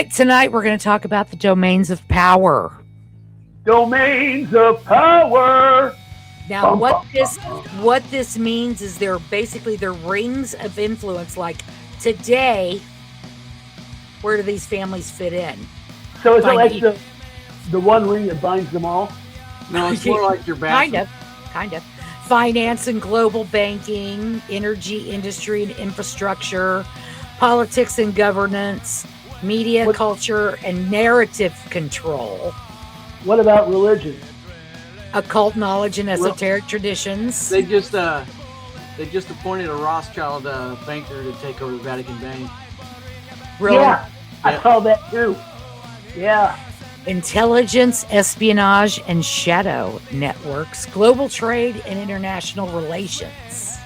right, tonight we're going to talk about the domains of power. Domains of power. Now, what this means is they're basically the rings of influence. Like today, where do these families fit in? So is it like the one ring that binds them all? No, it's more like your bathroom. Kind of. Finance and global banking, energy industry and infrastructure, politics and governance, media, culture, and narrative control. What about religion? Occult knowledge and esoteric traditions. They just appointed a Rothschild banker to take over the Vatican Bank. Really? Yeah, I saw that too. Yeah. Intelligence, espionage, and shadow networks, global trade, and international relations.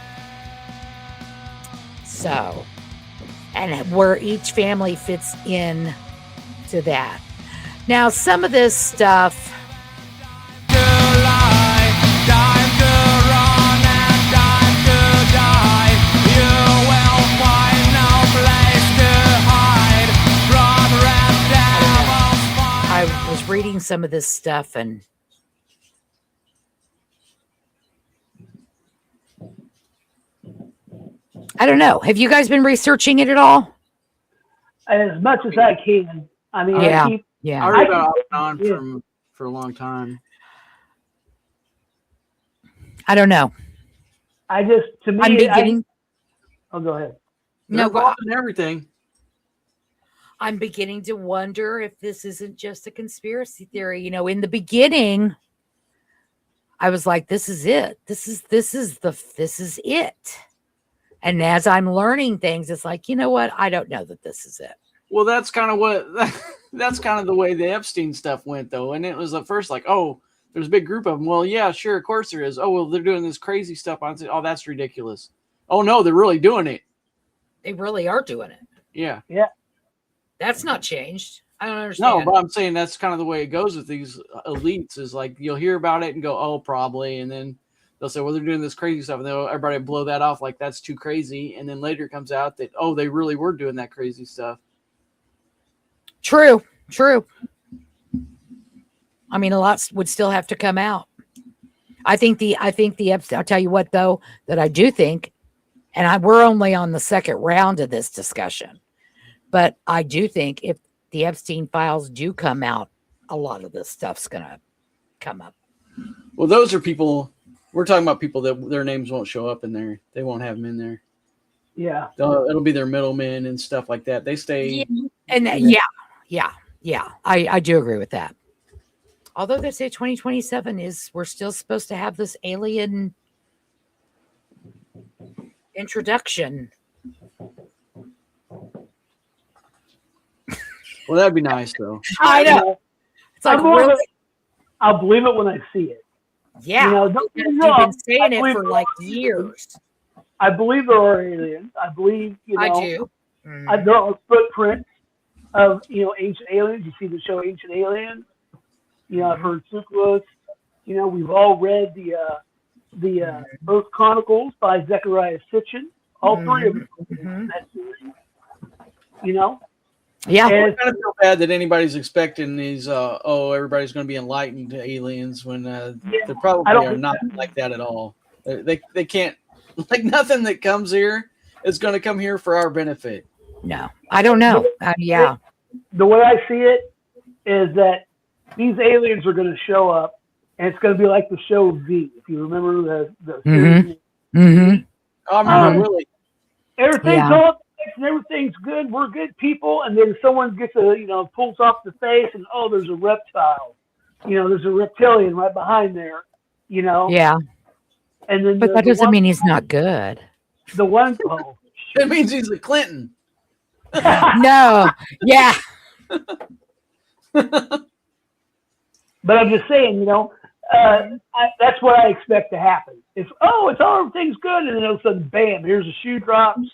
So, and where each family fits in to that. Now, some of this stuff. I was reading some of this stuff and I don't know. Have you guys been researching it at all? As much as I can. I mean, yeah. I read about it on for a long time. I don't know. To me, I'm beginning. Oh, go ahead. No, go on everything. I'm beginning to wonder if this isn't just a conspiracy theory. You know, in the beginning, I was like, this is it. This is it. And as I'm learning things, it's like, you know what? I don't know that this is it. Well, that's kind of the way the Epstein stuff went, though. And it was at first like, oh, there's a big group of them. Well, yeah, sure, of course there is. Oh, well, they're doing this crazy stuff. Oh, that's ridiculous. Oh, no, they're really doing it. They really are doing it. Yeah. Yeah. That's not changed. I don't understand. No, but I'm saying that's kind of the way it goes with these elites is like you'll hear about it and go, oh, probably. And then they'll say, well, they're doing this crazy stuff. And everybody blow that off like that's too crazy. And then later it comes out that, oh, they really were doing that crazy stuff. True. I mean, a lot would still have to come out. I think the Epstein, I'll tell you what, though, that I do think, and we're only on the second round of this discussion, but I do think if the Epstein files do come out, a lot of this stuff's going to come up. Well, those are people, we're talking about people that their names won't show up in there. They won't have them in there. Yeah. It'll be their middlemen and stuff like that. They stay. Yeah. I do agree with that. Although they say 2027 we're still supposed to have this alien introduction. Well, that'd be nice, though. I know. It's like, really? I'll believe it when I see it. Yeah. You've been saying it for like years. I believe there are aliens. I believe, I do. There are footprints of, ancient aliens. You see the show Ancient Aliens. I've heard Sucrose. We've all read the Earth Chronicles by Zechariah Sitchin. All three of them. That series. Yeah. I kind of feel bad that anybody's expecting these, everybody's going to be enlightened aliens when they're probably are not like that at all. They can't, like nothing that comes here is going to come here for our benefit. No, I don't know. Yeah. The way I see it is that these aliens are going to show up, and it's going to be like the show V. If you remember the series. Oh, man, really? Everything's all and everything's good. We're good people, and then someone gets pulls off the face, and there's a reptile. There's a reptilian right behind there. Yeah. And then, but that doesn't mean he's not good. The one, it means he's a Clinton. No. Yeah. But I'm just saying, that's what I expect to happen. It's everything's good, and then all of a sudden, bam! Here's a shoe drops.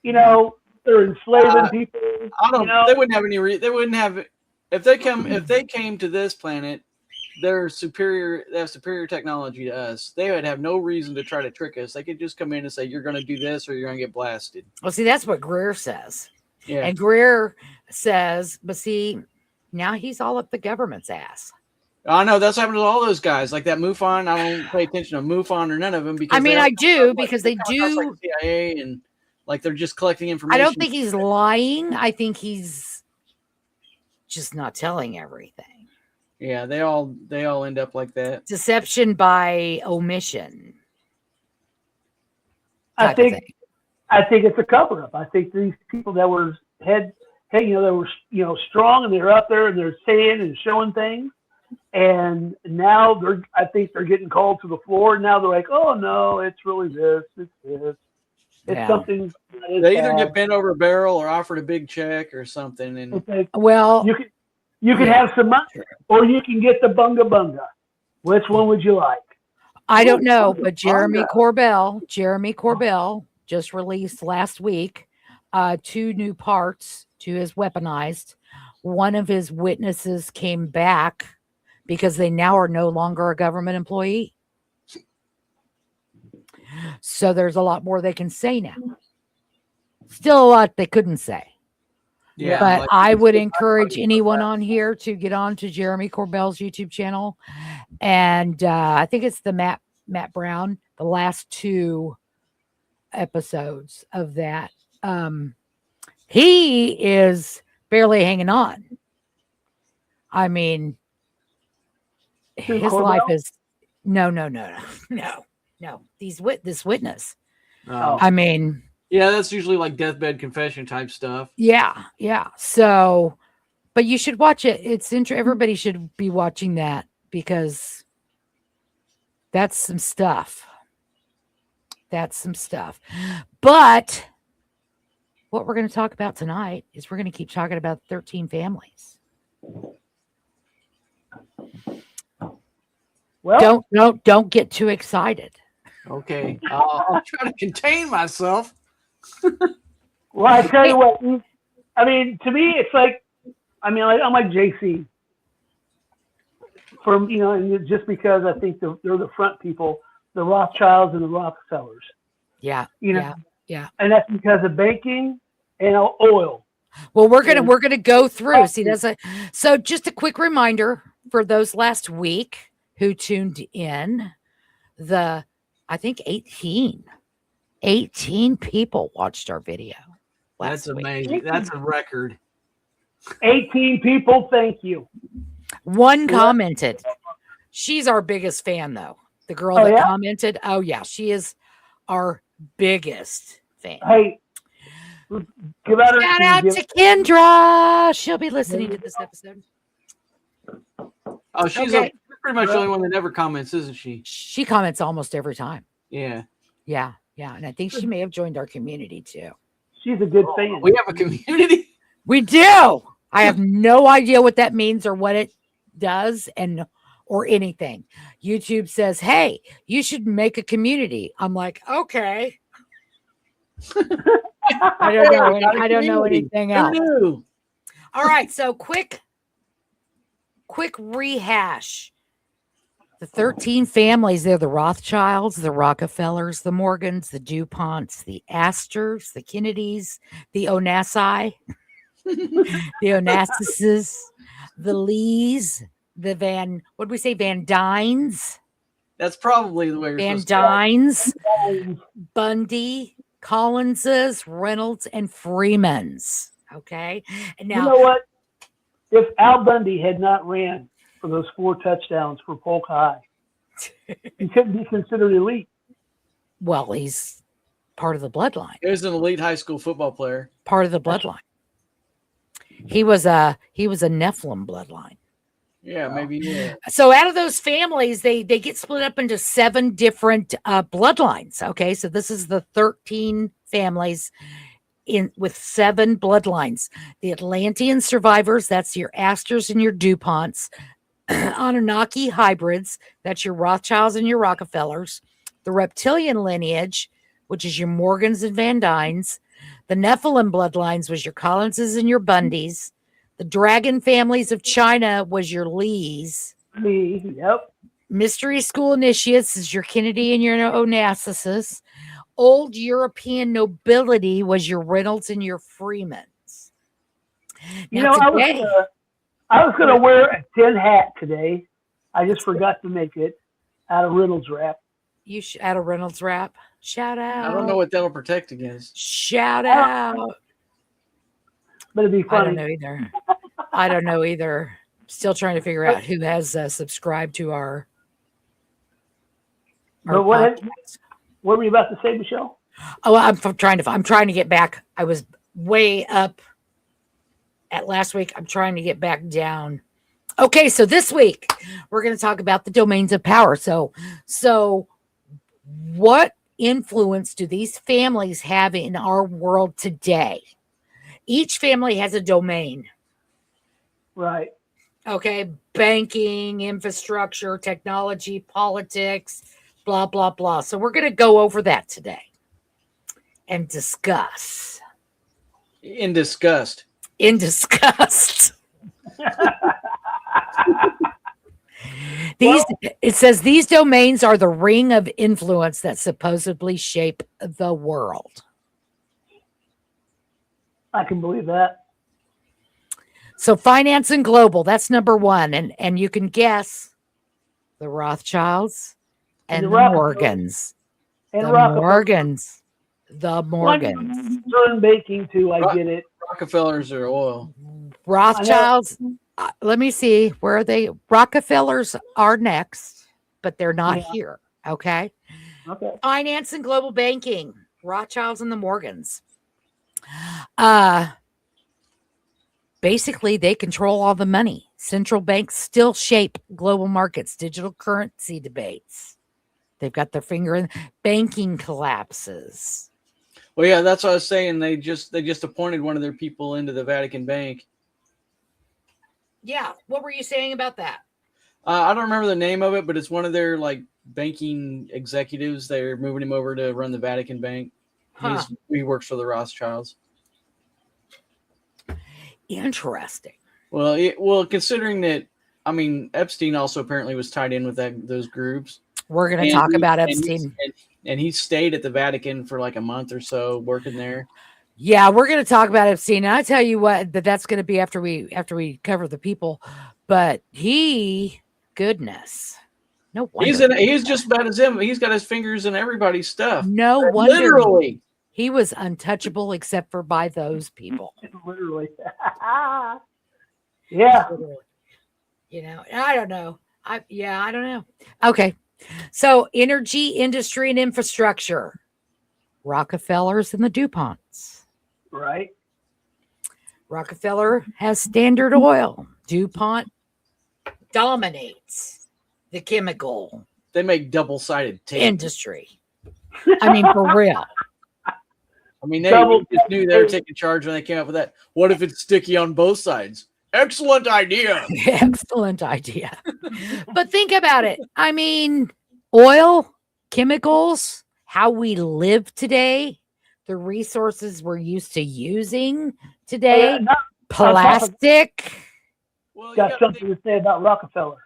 They're enslaving people. They wouldn't have any. They wouldn't have if they came to this planet. They're superior. They have superior technology to us. They would have no reason to try to trick us. They could just come in and say, "You're going to do this, or you're going to get blasted." Well, see, that's what Greer says. Yeah. And Greer says, but see, now he's all up the government's ass. I know that's happened to all those guys. Like that MUFON, I don't pay attention to MUFON or none of them because I mean, I do because they come across, do. like, CIA and like they're just collecting information. I don't think he's lying. I think he's just not telling everything. Yeah, they all end up like that. Deception by omission. I think it's a cover up. I think these people that were that were strong and they're out there and they're saying and showing things, and now I think they're getting called to the floor. Now they're like, oh no, it's really this, it's this, it's something. They either get bent over a barrel or offered a big check or something. And like, well, you can have some money, or you can get the bunga bunga. Which one would you like? I don't know, but Jeremy Corbell just released last week 2 new parts to his weaponized. One of his witnesses came back because they now are no longer a government employee. So there's a lot more they can say now. Still a lot they couldn't say. Yeah, but I would encourage anyone on here to get on to Jeremy Corbell's YouTube channel. And I think it's the Matt Brown, the last 2 episodes of that. He is barely hanging on. I mean, his life is no. This witness. I mean, yeah, that's usually like deathbed confession type stuff. Yeah. So, but you should watch it. It's everybody should be watching that because that's some stuff. But what we're going to talk about tonight is we're going to keep talking about 13 families. Well, don't get too excited. Okay, I'll try to contain myself. Well, I tell you what. I mean, to me, it's like, I'm like JC. And just because I think they're the front people, the Rothschilds and the Rockefellers. Yeah. Yeah. And that's because of banking and oil. Well, we're gonna go through. See, so just a quick reminder for those last week who tuned in. I think 18 people watched our video. That's amazing. That's a record. 18 people. Thank you. One commented. She's our biggest fan, though. The girl that commented. Oh yeah, she is our biggest fan. Hey, shout out to Kendra. She'll be listening to this episode. Oh, she's pretty much the only one that never comments, isn't she? She comments almost every time. Yeah. And I think she may have joined our community too. She's a good fan. We have a community. We do. I have no idea what that means or what it does or anything. YouTube says, hey, you should make a community. I'm like, okay. I don't know anything else. All right. So quick rehash. The 13 families, they're the Rothschilds, the Rockefellers, the Morgans, the DuPonts, the Astors, the Kennedys, the Onassis, the Onassis, the Lees, the Van Dynes? That's probably the way you're Van Dynes, Bundy, Collinses, Reynolds, and Freemans. Okay. And now, you know what? If Al Bundy had not ran for those 4 touchdowns for Polk High, he couldn't be considered elite. Well, he's part of the bloodline. He was an elite high school football player. Part of the bloodline. He was a Nephilim bloodline. Yeah, maybe. Yeah. So out of those families, they get split up into 7 different bloodlines. Okay, so this is the 13 families with 7 bloodlines. The Atlantean survivors, that's your Astors and your DuPonts. Anunnaki hybrids, that's your Rothschilds and your Rockefellers. The reptilian lineage, which is your Morgans and Van Dynes. The Nephilim bloodlines was your Collinses and your Bundys. The dragon families of China was your Lees. Yep. Mystery school initiates is your Kennedy and your Onassis. Old European nobility was your Reynolds and your Freemans. You Now know, today, I was gonna wear a tin hat today. I just forgot to make it out of Reynolds wrap. you add a Reynolds wrap. Shout I don't know out. what that'll protect against. Shout out. But it'd be I don't funny. know either. I don't know either. Still trying to figure out who has subscribed to our But podcast. what were you about to say, Michelle? Oh, I'm trying to get back. I was way up at last week. I'm trying to get back down. Okay, so this week we're going to talk about the domains of power. So what influence do these families have in our world today? Each family has a domain. Right. Okay, banking, infrastructure, technology, politics, blah, blah, blah. So we're going to go over that today and discuss. In disgust. In disgust. It says these domains are the ring of influence that supposedly shape the world. I can believe that. So finance and global, that's number one. And you can guess the Rothschilds and the Morgans. And The Morgans. The Morgans. Turn baking too, I get it. Rockefellers are oil. Rothschilds. Let me see. Where are they? Rockefellers are next, but they're not here. Okay. Okay. Finance and global banking. Rothschilds and the Morgans. Basically, they control all the money. Central banks still shape global markets, digital currency debates. They've got their finger in banking collapses. Well, yeah, that's what I was saying. They just appointed one of their people into the Vatican Bank. Yeah. What were you saying about that? I don't remember the name of it, but it's one of their like banking executives. They're moving him over to run the Vatican Bank. Huh. He works for the Rothschilds. Interesting. Well, considering that, I mean, Epstein also apparently was tied in with those groups. We're going to talk about Epstein. And he stayed at the Vatican for like a month or so working there. Yeah, we're going to talk about Epstein. And I tell you what, that's going to be after we cover the people. But goodness, no wonder. He's just about as him. He's got his fingers in everybody's stuff. No wonder. Literally. He was untouchable except for by those people. Literally. Yeah. Literally. You know, I don't know. I don't know. Okay. So energy, industry, and infrastructure. Rockefellers and the DuPonts. Right. Rockefeller has Standard Oil. DuPont dominates the chemical They make double-sided tape. industry. I mean, for real. I mean, they just knew they were taking charge when they came up with that. What if it's sticky on both sides? Excellent idea. Excellent idea. But think about it. I mean, oil, chemicals, how we live today, the resources we're used to using today, plastic. Well, got something to say about Rockefeller.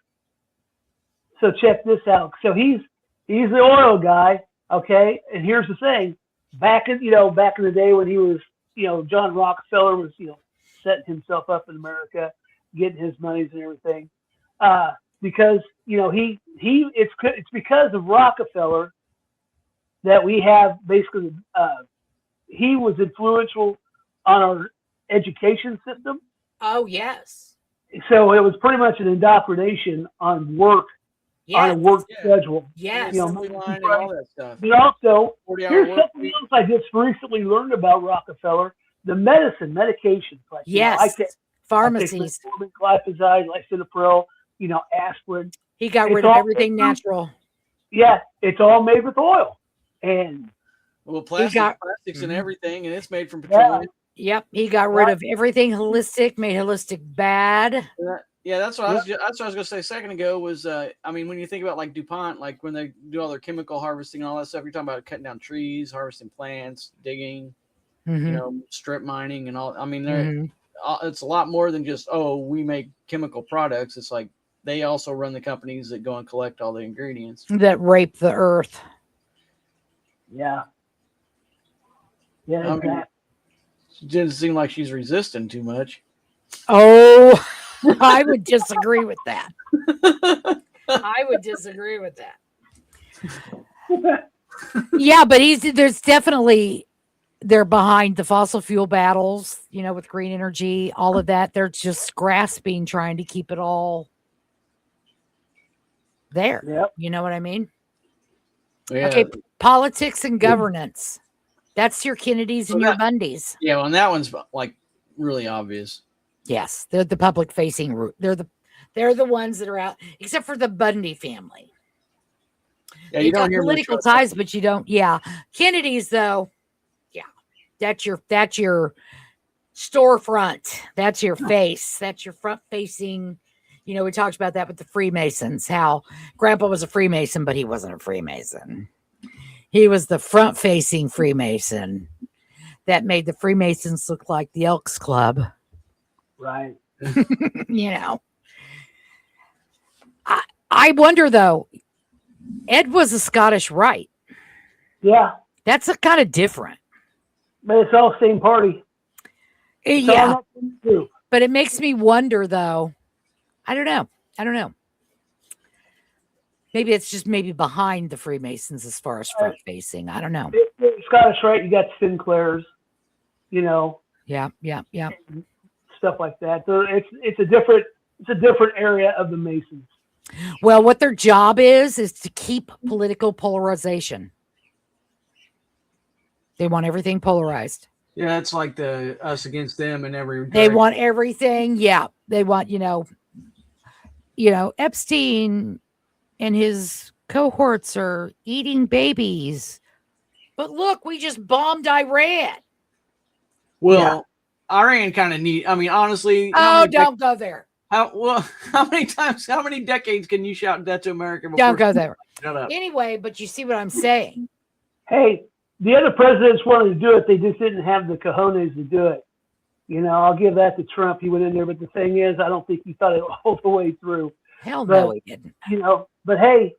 So check this out. So he's the oil guy, okay? And here's the thing. Back in the day when he was, John Rockefeller was, setting himself up in America, getting his monies and everything. Because, it's because of Rockefeller that we have basically, he was influential on our education system. Oh, yes. So it was pretty much an indoctrination on work, on a work schedule. Yes. Assembly line and all that stuff. But also, 40-hour here's work something week. else I just recently learned about Rockefeller: the medications. Like, I take pharmacies. Glyphosate, lisinopril, aspirin. He got rid of everything natural. Yeah, it's all made with oil, and plastics and everything, and it's made from petroleum. Yep, he got rid of everything holistic, made holistic bad. Yeah, that's what I was going to say a second ago. Was I mean, when you think about like DuPont, like when they do all their chemical harvesting and all that stuff, you're talking about cutting down trees, harvesting plants, digging, strip mining, and all. I mean, it's a lot more than just we make chemical products. It's like they also run the companies that go and collect all the ingredients that rape the earth. Yeah. Yeah. It didn't seem like she's resisting too much. Oh, I would disagree with that. I would disagree with that. Yeah, but there's definitely, they're behind the fossil fuel battles, with green energy, all of that. They're just grasping, trying to keep it all there. Yep. You know what I mean? Yeah. Okay, politics and governance. That's your Kennedys and your Bundys. Yeah, well, and that one's like really obvious. Yes, they're the public facing route. They're the ones that are out, except for the Bundy family. Yeah, you don't hear political ties, but you don't. Yeah, Kennedys though. Yeah, that's your storefront. That's your face. That's your front facing. We talked about that with the Freemasons. How Grandpa was a Freemason, but he wasn't a Freemason. He was the front facing Freemason that made the Freemasons look like the Elks Club. Right. I wonder though. Ed was a Scottish Rite. Yeah. That's a kind of different. But it's all same party. Yeah. But it makes me wonder though. I don't know. Maybe it's just behind the Freemasons as far as front facing. I don't know. Scottish Rite, you got Sinclairs, Yeah. stuff like that. So it's a different area of the Masons. Well, what their job is to keep political polarization. They want everything polarized. Yeah, it's like the us against them and every. They want everything. Yeah, they want Epstein and his cohorts are eating babies, but look, we just bombed Iran. Well, Iran kind of need. I mean, honestly. Don't go there. How many decades can you shout death to America? Don't go there. Shut up. Anyway, but you see what I'm saying. Hey, the other presidents wanted to do it. They just didn't have the cojones to do it. I'll give that to Trump. He went in there, but the thing is, I don't think he thought it all the way through. Hell no, he didn't. But hey,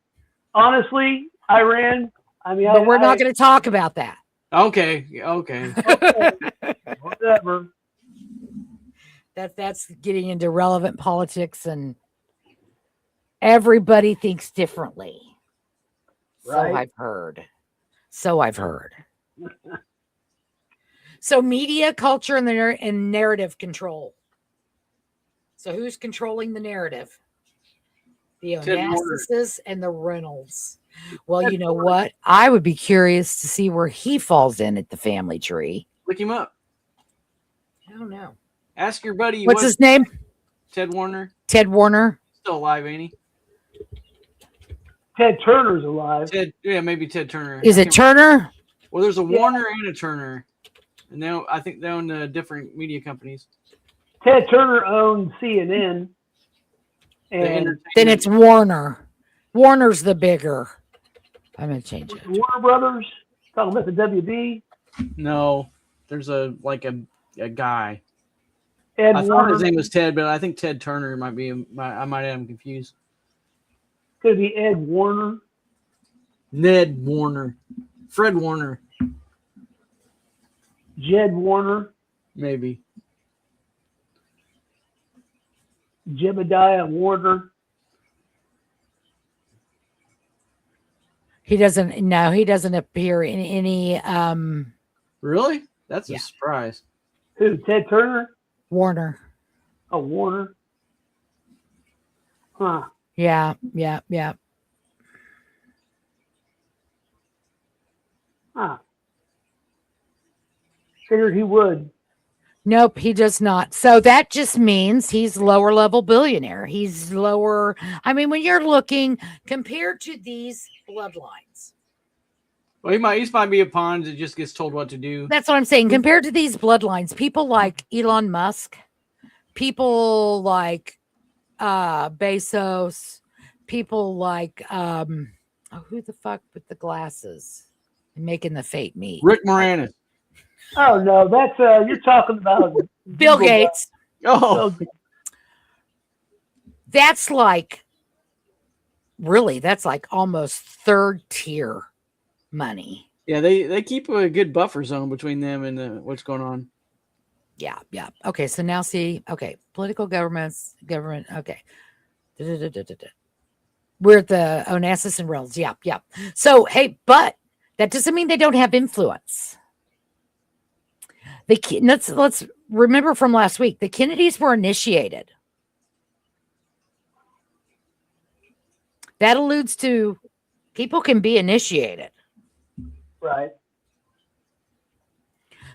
honestly, Iran, but we're not going to talk about that. Okay. Whatever. That's getting into relevant politics, and everybody thinks differently. Right. So I've heard. So media, culture, and narrative control. So who's controlling the narrative? The Onassis and the Reynolds. Well, you know what? I would be curious to see where he falls in at the family tree. Look him up. I don't know. Ask your buddy. What's his name? Ted Warner. Ted Warner. Still alive, ain't he? Ted Turner's alive. Maybe Ted Turner. Is it Turner? Well, there's a Warner and a Turner. And I think they own different media companies. Ted Turner owned CNN. And then it's Warner. Warner's the bigger. I'm going to change it. Warner Brothers. Talking about the WB. No. There's a guy. I thought his name was Ted, but I think Ted Turner might be. I might have him confused. Could be Ed Warner. Ned Warner. Fred Warner. Jed Warner. Maybe. Jebediah Warner. He doesn't appear in any. Really? That's a surprise. Who? Ted Turner? Warner. Oh, Warner. Huh. Yeah. Huh. Figured he would. Nope, he does not. So that just means he's lower level billionaire. He's lower. I mean, when you're looking compared to these bloodlines. Well, he might be a pawn that just gets told what to do. That's what I'm saying. Compared to these bloodlines, people like Elon Musk, people like Bezos, people like who the fuck with the glasses and making the fake meat? Rick Moranis. Oh no, that's you're talking about Bill Gates. Oh, that's like almost third tier money. Yeah, they keep a good buffer zone between them and what's going on. Yeah, yeah. Okay, so now see, okay, political government. Okay. Da-da-da-da-da-da. We're at the Onassis and Reynolds. Yeah, yeah. So, hey, but that doesn't mean they don't have influence. Let's remember from last week, the Kennedys were initiated. That alludes to people can be initiated. Right.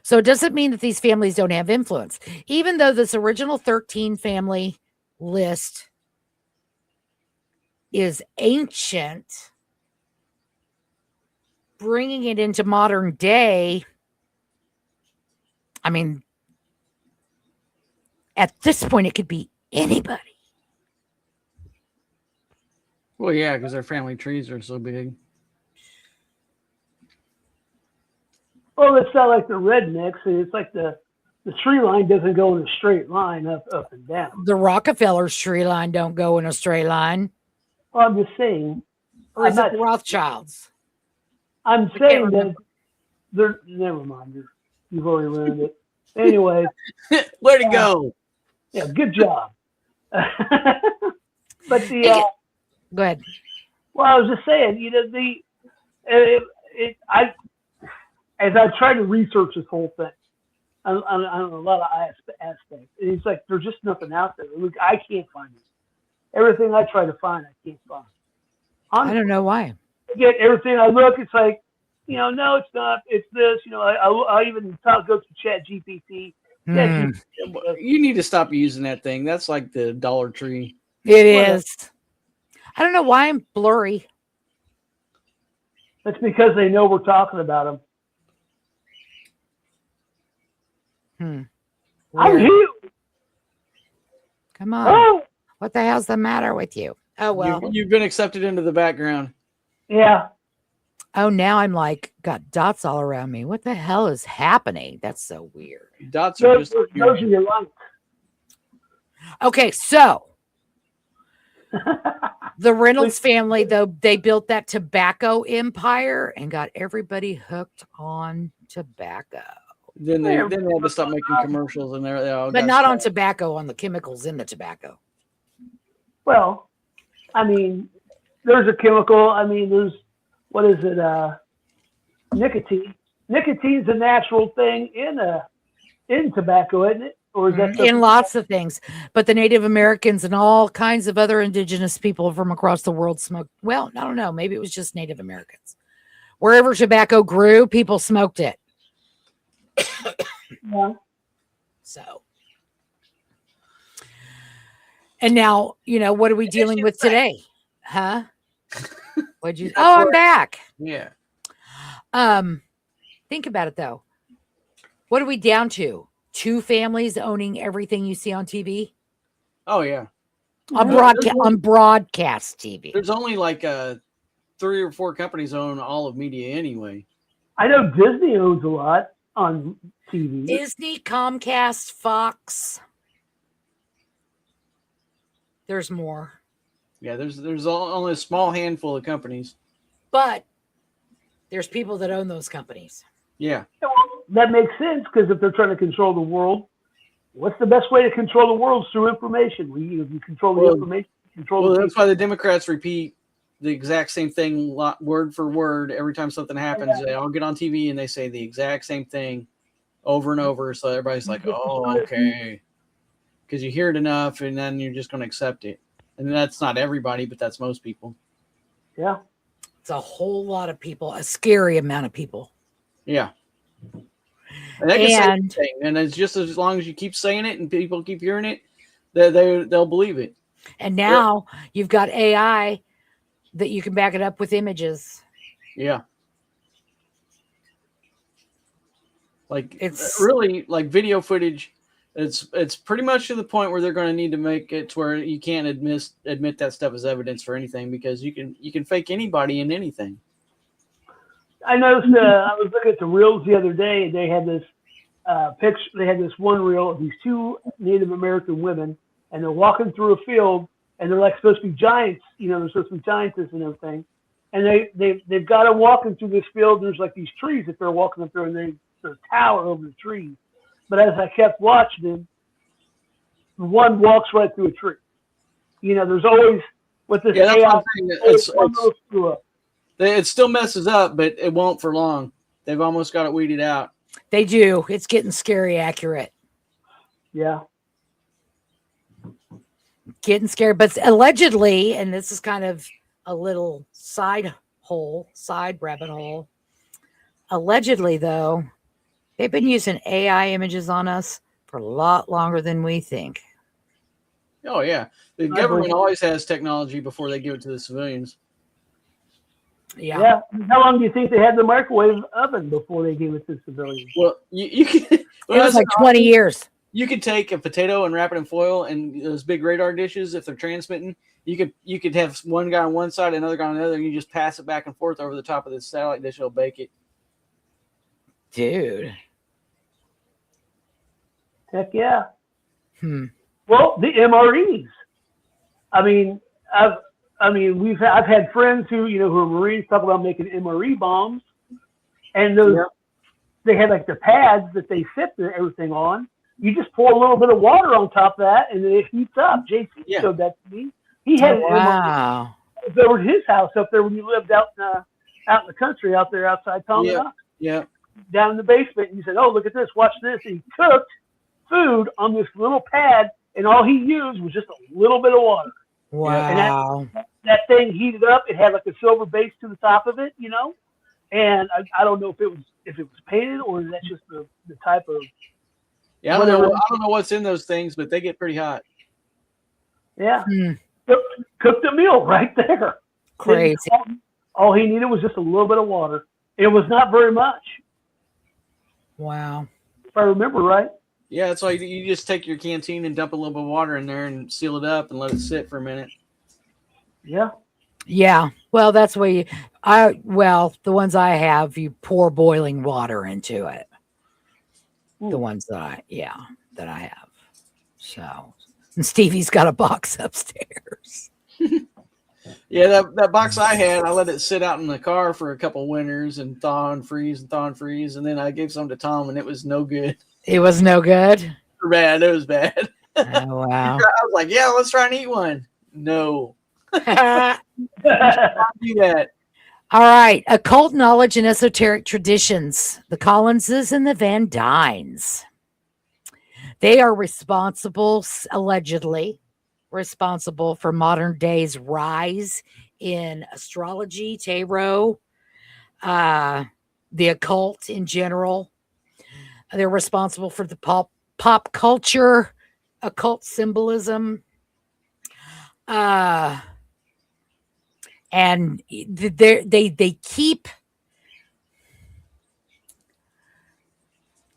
So it doesn't mean that these families don't have influence. Even though this original 13 family list is ancient, bringing it into modern day, I mean, at this point, it could be anybody. Well, yeah, because their family trees are so big. Well, it's not like the rednecks. It's like the tree line doesn't go in a straight line up and down. The Rockefellers' tree line don't go in a straight line. Well, I'm just saying. Or is it the Rothschilds? I'm saying that they're. Never mind. You've already ruined it. Anyway. Where'd it go? Yeah, good job. But go ahead. Well, I was just saying, as I tried to research this whole thing, on a lot of aspects, it's like there's just nothing out there. Look, I can't find it. Everything I try to find, I can't find. I don't know why. Get everything I look, it's like, no, it's not. It's this. I even go to Chat GPT. You need to stop using that thing. That's like the Dollar Tree. It is. I don't know why I'm blurry. That's because they know we're talking about them. I'm here. Come on. Oh. What the hell's the matter with you? Oh, well. You've been accepted into the background. Yeah. Oh, now I'm like, got dots all around me. What the hell is happening? That's so weird. Dots are just... Those are your lights. Okay, so the Reynolds family, though, they built that tobacco empire and got everybody hooked on tobacco. Then they had to stop making commercials, and but not on tobacco, on the chemicals in the tobacco. Well, I mean, there's a chemical. I mean, there's what is it? Nicotine. Nicotine's a natural thing in tobacco, isn't it? Or is that in lots of things? But the Native Americans and all kinds of other indigenous people from across the world smoked. Well, I don't know. Maybe it was just Native Americans. Wherever tobacco grew, people smoked it. Yeah. So, and now, what are we dealing with today? Huh? What'd you? Oh, I'm back. Yeah. Think about it though. What are we down to? 2 families owning everything you see on TV? Oh yeah. On broadcast TV. There's only like 3 or 4 companies own all of media anyway. I know Disney owns a lot on TV. Disney, Comcast, Fox. There's more. Yeah, there's only a small handful of companies. But there's people that own those companies. Yeah. That makes sense, because if they're trying to control the world, what's the best way to control the world? Through information. If you control the information, that's why the Democrats repeat the exact same thing word for word every time something happens. They all get on TV and they say the exact same thing over and over. So everybody's like, oh, okay. Because you hear it enough and then you're just going to accept it. And that's not everybody, but that's most people. Yeah. It's a whole lot of people, a scary amount of people. Yeah. And they can say anything, and it's just as long as you keep saying it and people keep hearing it, they'll believe it. And now you've got AI that you can back it up with images. Yeah. Like it's really like video footage. It's pretty much to the point where they're going to need to make it to where you can't admit that stuff as evidence for anything, because you can fake anybody in anything. I noticed I was looking at the reels the other day, and they had this picture. They had this one reel of these 2 Native American women, and they're walking through a field, and they're like supposed to be giants. They're supposed to be giantess and everything. And they've got them walking through this field. And there's like these trees that they're walking up there, and there's a tower over the trees. But as I kept watching him, one walks right through a tree. You know, there's always with this Yeah, that's AI, what I'm saying. one little screw up. It still messes up, but it won't for long. They've almost got it weeded out. They do. It's getting scary accurate. Yeah. Getting scared. But allegedly, and this is kind of a little side rabbit hole. Allegedly, though, they've been using AI images on us for a lot longer than we think. Oh, yeah. The government always has technology before they give it to the civilians. Yeah. How long do you think they had the microwave oven before they gave it to civilians? Well, you can. It was like 20 years. You could take a potato and wrap it in foil, and those big radar dishes, if they're transmitting, you could have one guy on one side, another guy on the other, and you just pass it back and forth over the top of this satellite dish. It'll bake it. Dude. Heck yeah. Well, the MREs. I've had friends who are Marines talk about making MRE bombs, and those they had like the pads that they sit everything on. You just pour a little bit of water on top of that, and then it heats up. Jace showed that to me. He had an MRE over at his house up there when you lived out in the country, out there outside Tonga. Yeah. Down in the basement, and he said, "Oh, look at this! Watch this!" And he cooked food on this little pad, and all he used was just a little bit of water. Wow! And that thing heated up. It had like a silver base to the top of it, And I don't know if it was painted or that's just the type of. Yeah, I don't know what's in those things, but they get pretty hot. Yeah, cooked a meal right there. Crazy. All he needed was just a little bit of water. It was not very much. Wow. If I remember right. Yeah, it's like you just take your canteen and dump a little bit of water in there and seal it up and let it sit for a minute. Yeah. Yeah. Well, that's where the ones I have, you pour boiling water into it. Ooh. The ones that I have. So, and Stevie's got a box upstairs. Yeah, that box I had, I let it sit out in the car for a couple winters and thaw and freeze, and then I gave some to Tom, and it was no good. It was no good? Bad. It was bad. Oh, wow. I was like, yeah, let's try and eat one. No. Do that. All right. Occult knowledge and esoteric traditions. The Collinses and the Van Dynes. They are allegedly responsible for modern day's rise in astrology, tarot, the occult in general. They're responsible for the pop culture, occult symbolism, and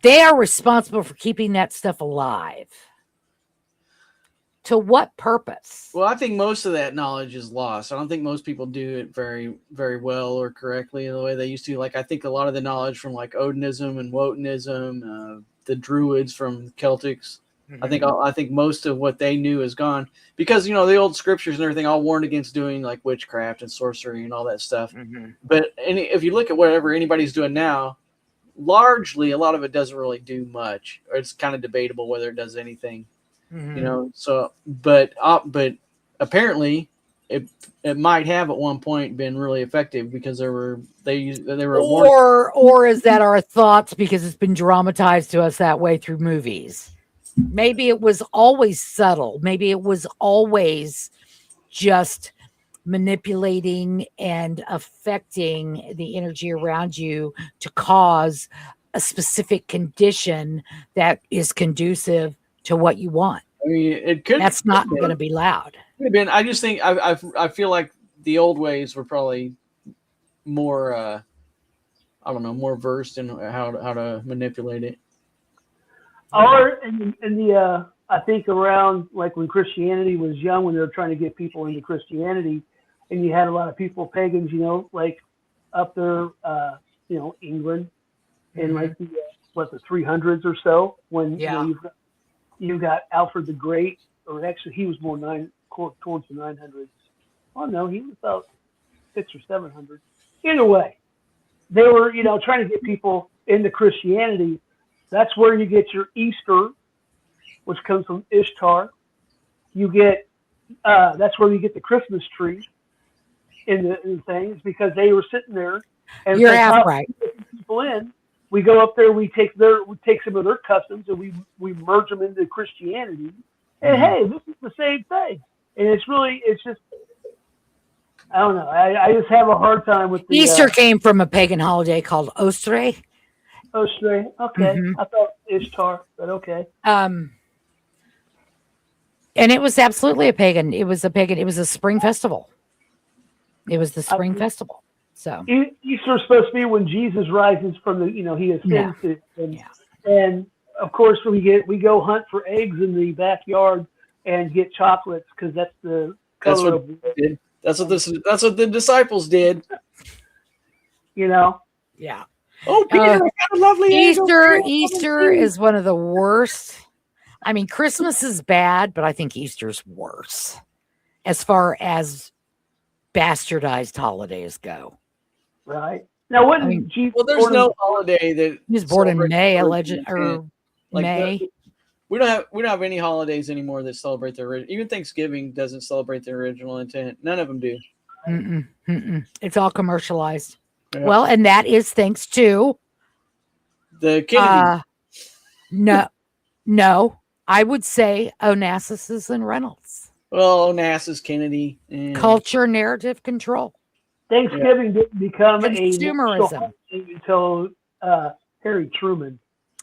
they are responsible for keeping that stuff alive. To what purpose? Well, I think most of that knowledge is lost. I don't think most people do it very, very well or correctly in the way they used to. Like, I think a lot of the knowledge from like Odinism and Wotanism, the Druids from Celtics, I think most of what they knew is gone because, the old scriptures and everything all warned against doing like witchcraft and sorcery and all that stuff. But if you look at whatever anybody's doing now, largely a lot of it doesn't really do much, or it's kind of debatable whether it does anything. But apparently it might have at one point been really effective because they were or is that our thoughts because it's been dramatized to us that way through movies? Maybe it was always subtle. Maybe it was always just manipulating and affecting the energy around you to cause a specific condition that is conducive to what you want. I mean, it could. That's not going to be loud. Could have been. I just think I feel like the old ways were probably more. More versed in how to manipulate it. Or in the I think around like when Christianity was young, when they were trying to get people into Christianity, and you had a lot of people pagans, like up there, England, in like the 300s or so, when you got Alfred the Great, or actually he was more towards the 900s. Oh no, he was about 600 or 700. Either way, they were trying to get people into Christianity, That's where you get your Easter, which comes from Ishtar. You get that's where you get the Christmas tree in the things, because they were sitting there and You're half right. People in. We go up there, we take some of their customs and we merge them into Christianity. And hey, this is the same thing. And it's just, I don't know. I just have a hard time with the Easter came from a pagan holiday called Ostre. Ostre, okay. I thought Ishtar, but okay. And it was absolutely a pagan. It was a spring festival. It was the spring festival. So Easter is supposed to be when Jesus rises from the, he ascends to, and of course we go hunt for eggs in the backyard and get chocolates, because that's the color of it. That's what the disciples did. Yeah. Oh, Peter, I got a lovely Easter is one of the worst. I mean, Christmas is bad, but I think Easter's worse as far as bastardized holidays go. Right. Now, there's no holiday that he was born in May, May. We don't have any holidays anymore that celebrate their original. Even Thanksgiving doesn't celebrate their original intent. None of them do. It's all commercialized. Yeah. Well, and that is thanks to the Kennedy. No, I would say Onassis and Reynolds. Well, Onassis, Kennedy, and culture narrative control. Thanksgiving didn't become consumerism until Harry Truman.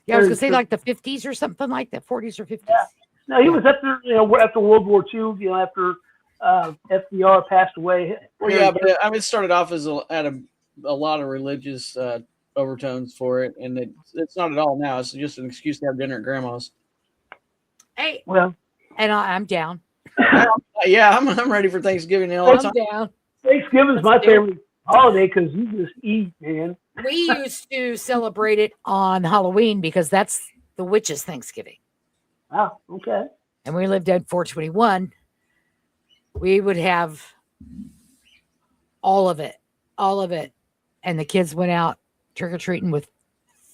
Yeah, I was going to say like the 50s or something like that, 40s or 50s. Yeah. No, he was after World War II, after FDR passed away. Well, yeah, but it started off as a lot of religious overtones for it, and it's not at all now. It's just an excuse to have dinner at grandma's. Hey, well, and I'm down. Yeah, I'm ready for Thanksgiving all the time. I'm down. Thanksgiving is my favorite holiday because you just eat, man. We used to celebrate it on Halloween because that's the witches' Thanksgiving. Oh, okay. And we lived at 421. We would have all of it. And the kids went out trick-or-treating with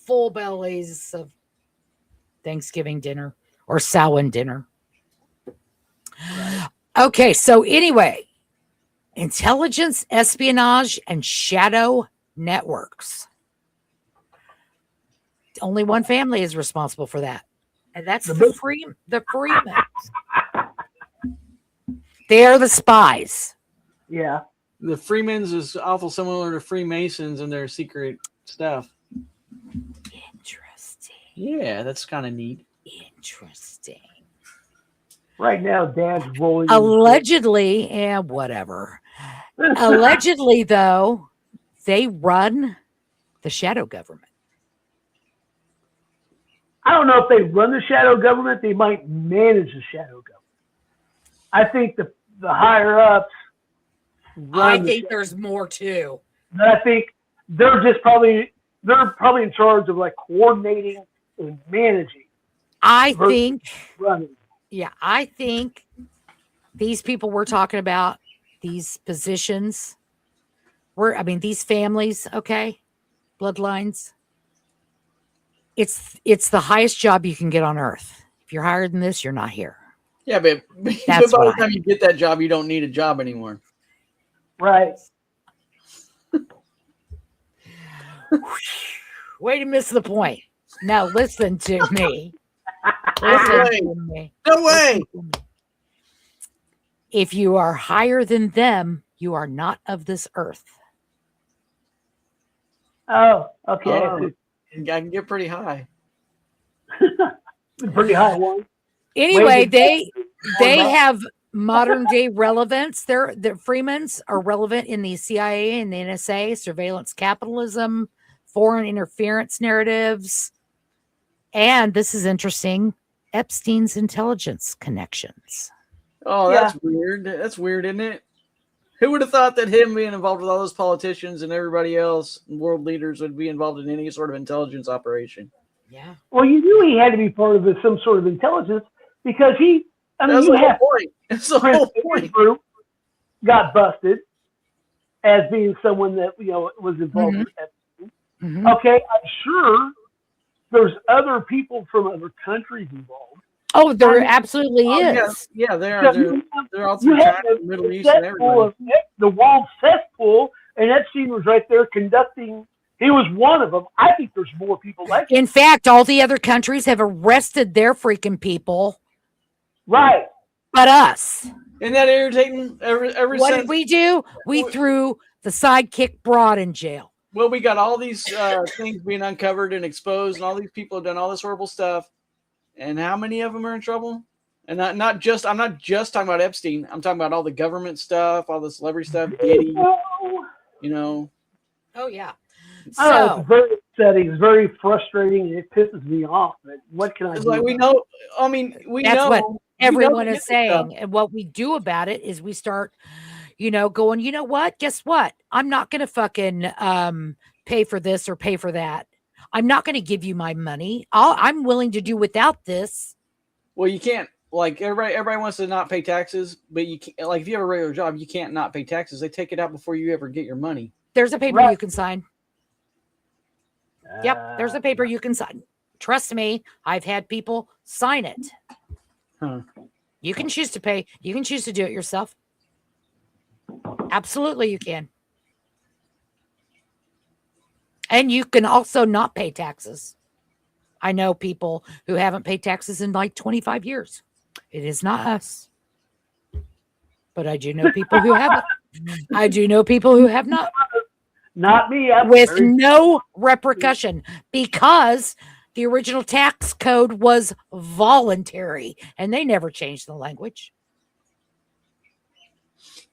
full bellies of Thanksgiving dinner or Samhain dinner. Okay, so anyway, intelligence, espionage, and shadow networks. Only one family is responsible for that, and that's the Freemasons. They are the spies. Yeah. The Freemasons is awful similar to Freemasons and their secret stuff. Interesting. Yeah, that's kind of neat. Interesting. Right now, Dad's rolling. Allegedly, and whatever. Allegedly, though, they run the shadow government. I don't know if they run the shadow government. They might manage the shadow government. I think the higher ups. I think there's more too. But I think they're probably in charge of like coordinating and managing. I think running. Yeah, I think these people we're talking about, these positions, these families, okay, bloodlines. It's the highest job you can get on earth. If you're higher than this, you're not here. Yeah, but by the time you get that job, you don't need a job anymore. Right. Way to miss the point. Now listen to me. No way. If you are higher than them, you are not of this earth. Oh, okay. I can get pretty high. Pretty high one. Anyway, they have modern day relevance. The Freemans are relevant in the CIA and the NSA, surveillance capitalism, foreign interference narratives, and this is interesting, Epstein's intelligence connections. Oh, that's weird. That's weird, isn't it? Who would have thought that him being involved with all those politicians and everybody else, world leaders, would be involved in any sort of intelligence operation? Yeah. Well, you knew he had to be part of some sort of intelligence because that's the whole point. That's the whole point. Group got busted as being someone that was involved with Epstein. Mm-hmm. Okay, I'm sure there's other people from other countries involved. Oh, there absolutely is. Yeah, they are. They're all through China, the Middle East, and everybody. The world cesspool, and Epstein was right there conducting. He was one of them. I think there's more people like him. In fact, all the other countries have arrested their freaking people. Right. But us. Isn't that irritating? What did we do? We threw the sidekick broad in jail. Well, we got all these things being uncovered and exposed, and all these people have done all this horrible stuff. And how many of them are in trouble? And I'm not just talking about Epstein. I'm talking about all the government stuff, all the celebrity stuff, Diddy, you know. Oh, yeah. So, it's very upsetting. It's very frustrating. And it pisses me off. But what can I do? Like we know. I mean, that's what everyone is saying. And what we do about it is we start, going, you know what? Guess what? I'm not going to fucking pay for this or pay for that. I'm not going to give you my money. I'm willing to do without this. Well, you can't. Like everybody wants to not pay taxes, but you can't. Like if you have a regular job, you can't not pay taxes. They take it out before you ever get your money. There's a paper you can sign. Yep, there's a paper you can sign. Trust me, I've had people sign it. Huh. You can choose to pay. You can choose to do it yourself. Absolutely, you can. And you can also not pay taxes. I know people who haven't paid taxes in like 25 years. It is not us. But I do know people who haven't. I do know people who have not. Not me. With no repercussion, because the original tax code was voluntary and they never changed the language.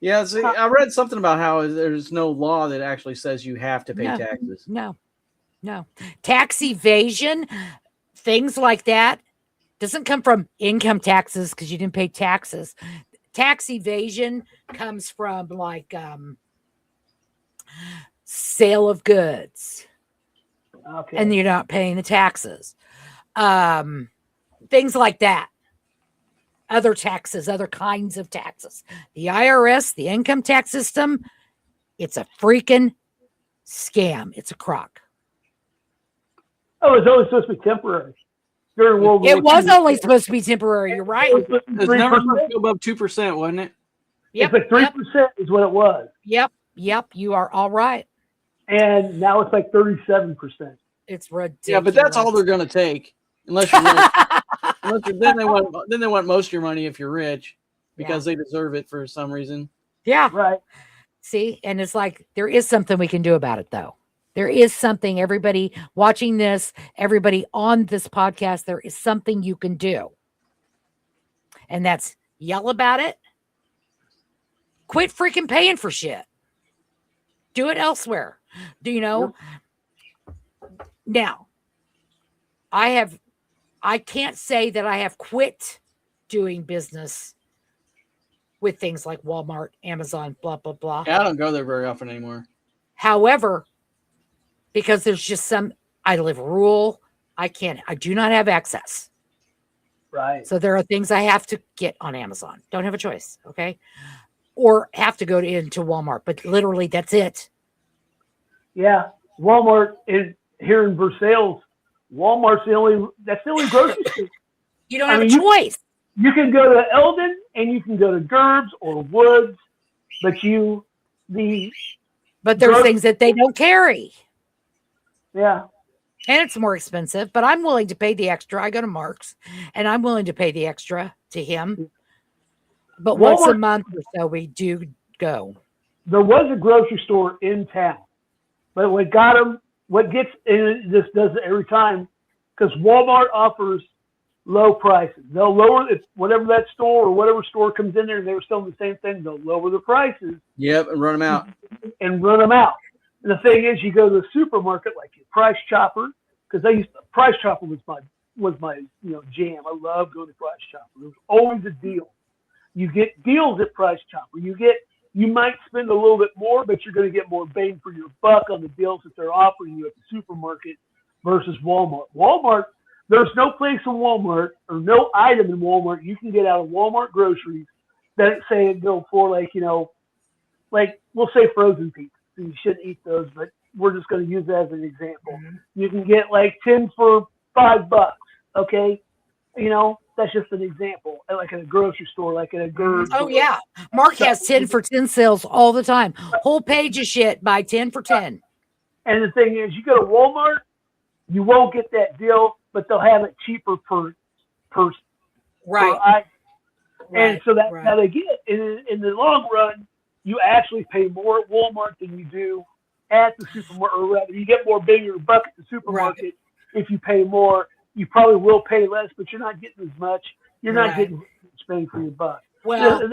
Yeah, see, I read something about how there's no law that actually says you have to pay taxes. No. Tax evasion, things like that, doesn't come from income taxes because you didn't pay taxes. Tax evasion comes from like sale of goods. Okay. And you're not paying the taxes. Things like that. Other taxes, other kinds of taxes. The IRS, the income tax system, it's a freaking scam. It's a crock. Oh, it's always supposed to be temporary. During World War II, was only supposed to be temporary. You're right. It's never supposed to go above 2%, wasn't it? Yep, it's like 3% is what it was. Yep. You are all right. And now it's like 37%. It's ridiculous. Yeah, but that's all they're going to take, unless you're rich. then they want most of your money if you're rich, because they deserve it for some reason. Yeah. Right. See, and it's like there is something we can do about it, though. There is something, everybody watching this, everybody on this podcast, there is something you can do. And that's yell about it. Quit freaking paying for shit. Do it elsewhere. Do you know? Yep. Now, I can't say that I have quit doing business with things like Walmart, Amazon, blah, blah, blah. Yeah, I don't go there very often anymore. However, because there's just I live rural, I do not have access. Right. So there are things I have to get on Amazon. Don't have a choice. Okay. Or have to go into Walmart, but literally that's it. Yeah. Walmart is here in Versailles. Walmart's the only grocery store. You don't have a choice. You can go to Eldon and you can go to Gerbs or Woods, but there's things that they don't carry. Yeah. And it's more expensive, but I'm willing to pay the extra. I go to Mark's and I'm willing to pay the extra to him. But Walmart, once a month or so, we do go. There was a grocery store in town, but what gets, and this does it every time, because Walmart offers low prices. They'll lower it, whatever that store or whatever store comes in there and they were selling the same thing, they'll lower the prices. Yep, and run them out. And the thing is, you go to the supermarket like your Price Chopper, because Price Chopper was my jam. I love going to Price Chopper. There's always a deal. You get deals at Price Chopper. You might spend a little bit more, but you're going to get more bang for your buck on the deals that they're offering you at the supermarket versus Walmart. Walmart, there's no place in Walmart or no item in Walmart you can get out of Walmart groceries that say it go for like we'll say frozen pizza. You shouldn't eat those, but we're just going to use that as an example. Mm-hmm. You can get like 10 for $5. Okay, that's just an example. Like in a grocery store, like in a Gertz. Oh yeah, Mark has 10 for 10 sales all the time. Whole page of shit, buy 10 for 10. And the thing is, you go to Walmart, you won't get that deal, but they'll have it cheaper per Right. item. And so that's how they get it. In the long run, you actually pay more at Walmart than you do at the supermarket, or rather, you get more bang for your buck at the supermarket. If you pay more, you probably will pay less, but you're not getting as much. You're not getting as bang for your buck. Well,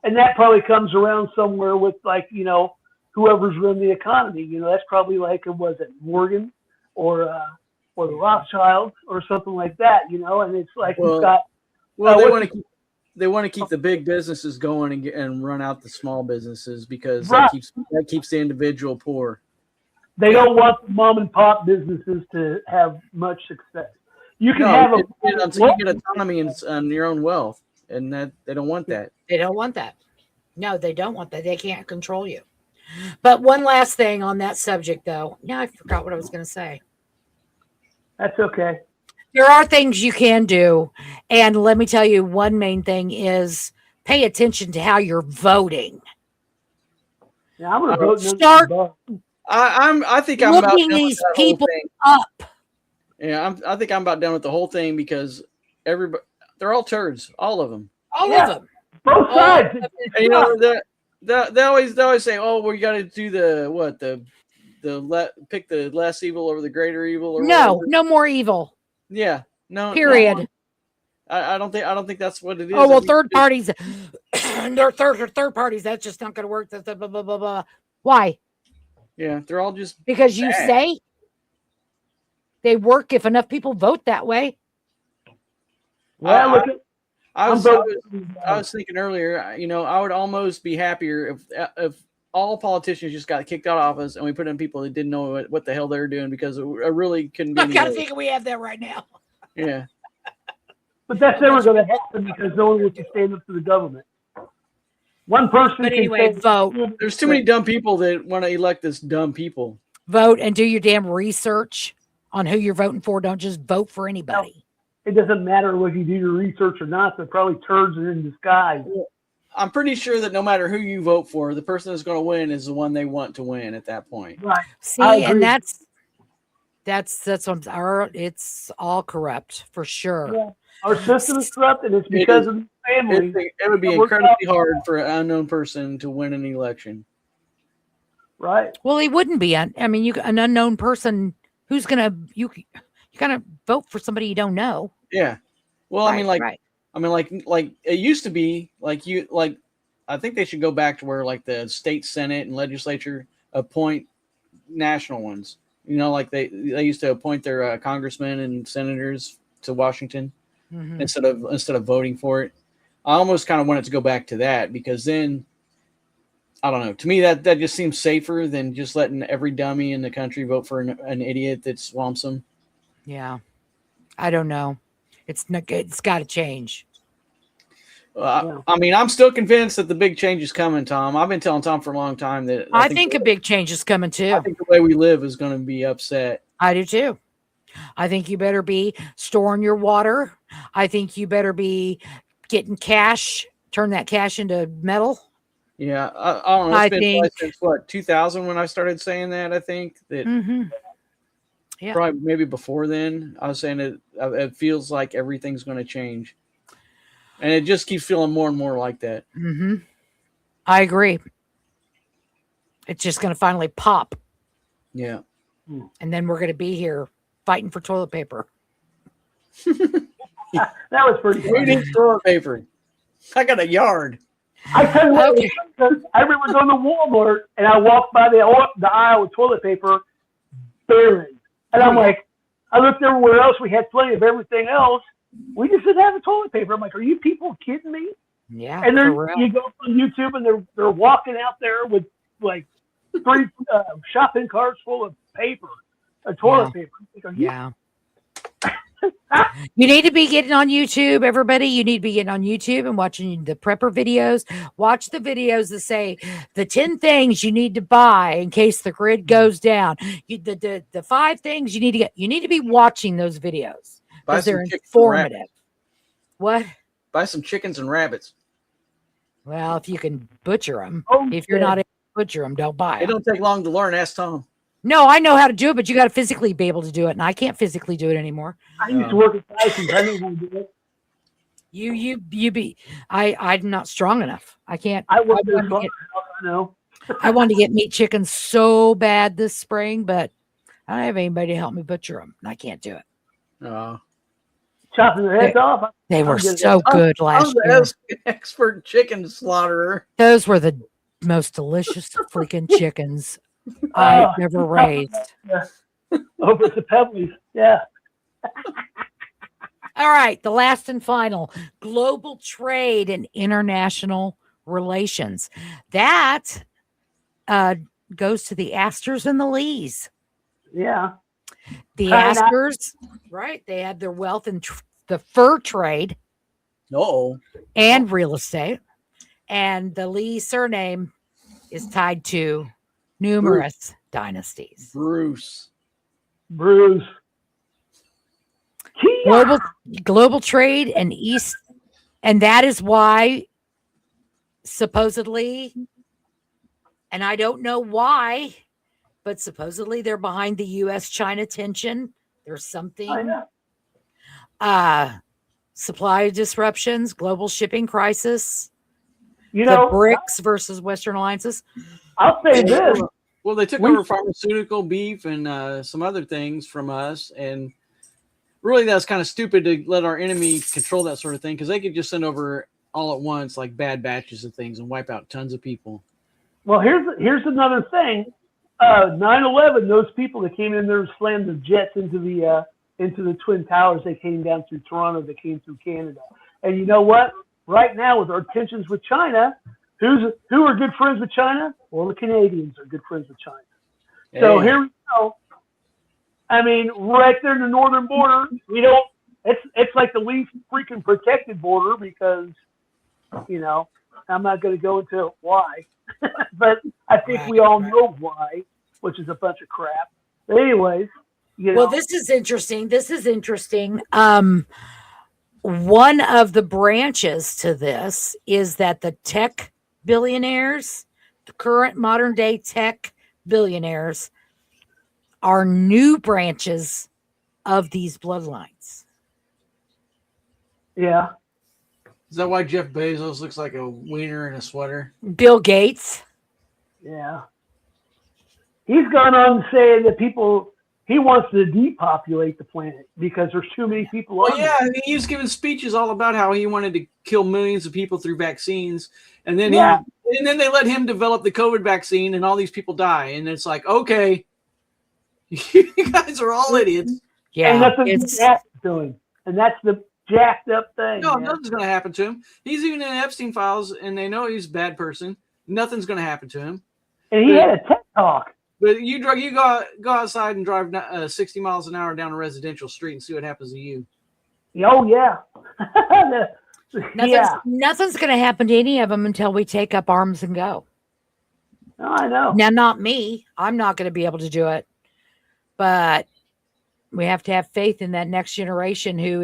and that probably comes around somewhere with whoever's running the economy. That's probably like, was it Morgan or the Rothschilds or something like that? And it's like we've got. Well, they want to keep the big businesses going and run out the small businesses because that keeps the individual poor. They don't want the mom and pop businesses to have much success. You can you get autonomy on your own wealth, and that they don't want that. They don't want that. No, they don't want that. They can't control you. But one last thing on that subject, though. Now I forgot what I was going to say. That's okay. There are things you can do. And let me tell you, one main thing is pay attention to how you're voting. Yeah, I'm going to vote. Start I think I'm about looking these people up. Yeah, I think I'm about done with the whole thing because they're all turds, all of them. All of them. Both sides. And, they always say, "Oh, well, you got to do pick the less evil over the greater evil." Or no whatever. more evil. Yeah, no. Period. No. I don't think that's what it is. Oh well, third parties. They're third parties. That's just not going to work. Blah, blah, blah, blah, blah. Why? Yeah, they're all just because you say they work if enough people vote that way. Well, I was thinking earlier, I would almost be happier if all politicians just got kicked out of office and we put in people that didn't know what the hell they were doing because it really couldn't be. I gotta think we have that right now. Yeah. But that's never going to happen because no one wants to stand up to the government. One person. But anyway, vote. There's too many dumb people that want to elect this dumb people. Vote and do your damn research on who you're voting for. Don't just vote for anybody. No, it doesn't matter whether you do your research or not. They're probably turds in disguise. I'm pretty sure that no matter who you vote for, the person that's going to win is the one they want to win at that point. Right. See, and that's what it's all corrupt for sure. Yeah. Our system is corrupt, and it's because of the family. It would be incredibly hard for an unknown person to win an election. Right. Well, he wouldn't be. I mean, an unknown person who's gonna you gonna vote for somebody you don't know. Yeah. Well, right, like it used to be like I think they should go back to where like the state senate and legislature appoint national ones. Like they used to appoint their congressmen and senators to Washington. Mm-hmm. instead of voting for it. I almost kind of want it to go back to that because then I don't know. To me, that just seems safer than just letting every dummy in the country vote for an idiot that swamps them. Yeah, I don't know. It's got to change. I mean, I'm still convinced that the big change is coming, Tom. I've been telling Tom for a long time that I think a big change is coming too. I think the way we live is going to be upset. I do too. I think you better be storing your water. I think you better be getting cash, turn that cash into metal. Yeah, I don't know. It's been since 2000 when I started saying that. I think that probably maybe before then. I was saying it feels like everything's going to change, and it just keeps feeling more and more like that. Mm-hmm. I agree. It's just going to finally pop. Yeah, and then we're going to be here fighting for toilet paper. That was pretty good. Who needs toilet paper? I got a yard. I tell you what, I remember going to Walmart and I walked by the aisle with toilet paper, barren. And I'm like, I looked everywhere else. We had plenty of everything else. We just didn't have the toilet paper. I'm like, are you people kidding me? Yeah. And then you go on YouTube and they're walking out there with like 3 shopping carts full of paper. Toilet paper. You need to be getting on YouTube, everybody. You need to be getting on YouTube and watching the prepper videos. Watch the videos that say the 10 things you need to buy in case the grid goes down. The 5 things you need to get. You need to be watching those videos because they're informative. What? Buy some chickens and rabbits. Well, if you can butcher them. Oh, if you're not able to butcher them, don't buy them. It don't take long to learn. Ask Tom. No, I know how to do it, but you got to physically be able to do it, and I can't physically do it anymore. I used to work at Tyson's. I know how to do it. I'm not strong enough. I can't. I work there. I know. I wanted to get meat chickens so bad this spring, but I don't have anybody to help me butcher them. I can't do it. Chopping their heads off. They were so good last year. Expert chicken slaughterer. Those were the most delicious freaking chickens I've ever raised. Over at the Pebblies. Yeah. All right. The last and final, global trade and international relations. That goes to the Astors and the Lees. Yeah. The Astors, right? They had their wealth in the fur trade. And real estate. And the Lee surname is tied to numerous dynasties. Bruce. Global trade and East. And that is why supposedly, and I don't know why, but supposedly they're behind the U.S.-China tension. There's something. Supply disruptions, global shipping crisis, the BRICS versus Western alliances. I'll say this. Well, they took over pharmaceutical, beef, and some other things from us. And really, that's kind of stupid to let our enemy control that sort of thing because they could just send over all at once, like bad batches of things and wipe out tons of people. Well, here's another thing. 9/11, those people that came in there and slammed the jets into the Twin Towers, they came down through Toronto, they came through Canada. And you know what? Right now, with our tensions with China, who are good friends with China? Well, the Canadians are good friends with China. Hey. So here we go. I mean, right there in the northern border, it's like the least freaking protected border because, I'm not going to go into why. But I think we all know why, which is a bunch of crap. But anyways, Well, this is interesting. One of the branches to this is that the tech billionaires, the current modern day tech billionaires, are new branches of these bloodlines. Yeah. Is that why Jeff Bezos looks like a wiener in a sweater? Bill Gates. Yeah. He's gone on saying that he wants to depopulate the planet because there's too many people on yeah, I mean, he was giving speeches all about how he wanted to kill millions of people through vaccines. And then then they let him develop the COVID vaccine and all these people die. And it's like, okay, you guys are all idiots. Yeah. And that's what doing. And that's the jacked up thing. No, nothing's going to happen to him. He's even in Epstein files and they know he's a bad person. Nothing's going to happen to him. And he had a TED talk. But you go outside and drive 60 miles an hour down a residential street and see what happens to you. Oh, yeah. Nothing's going to happen to any of them until we take up arms and go. Oh, I know. Now, not me. I'm not going to be able to do it. But we have to have faith in that next generation who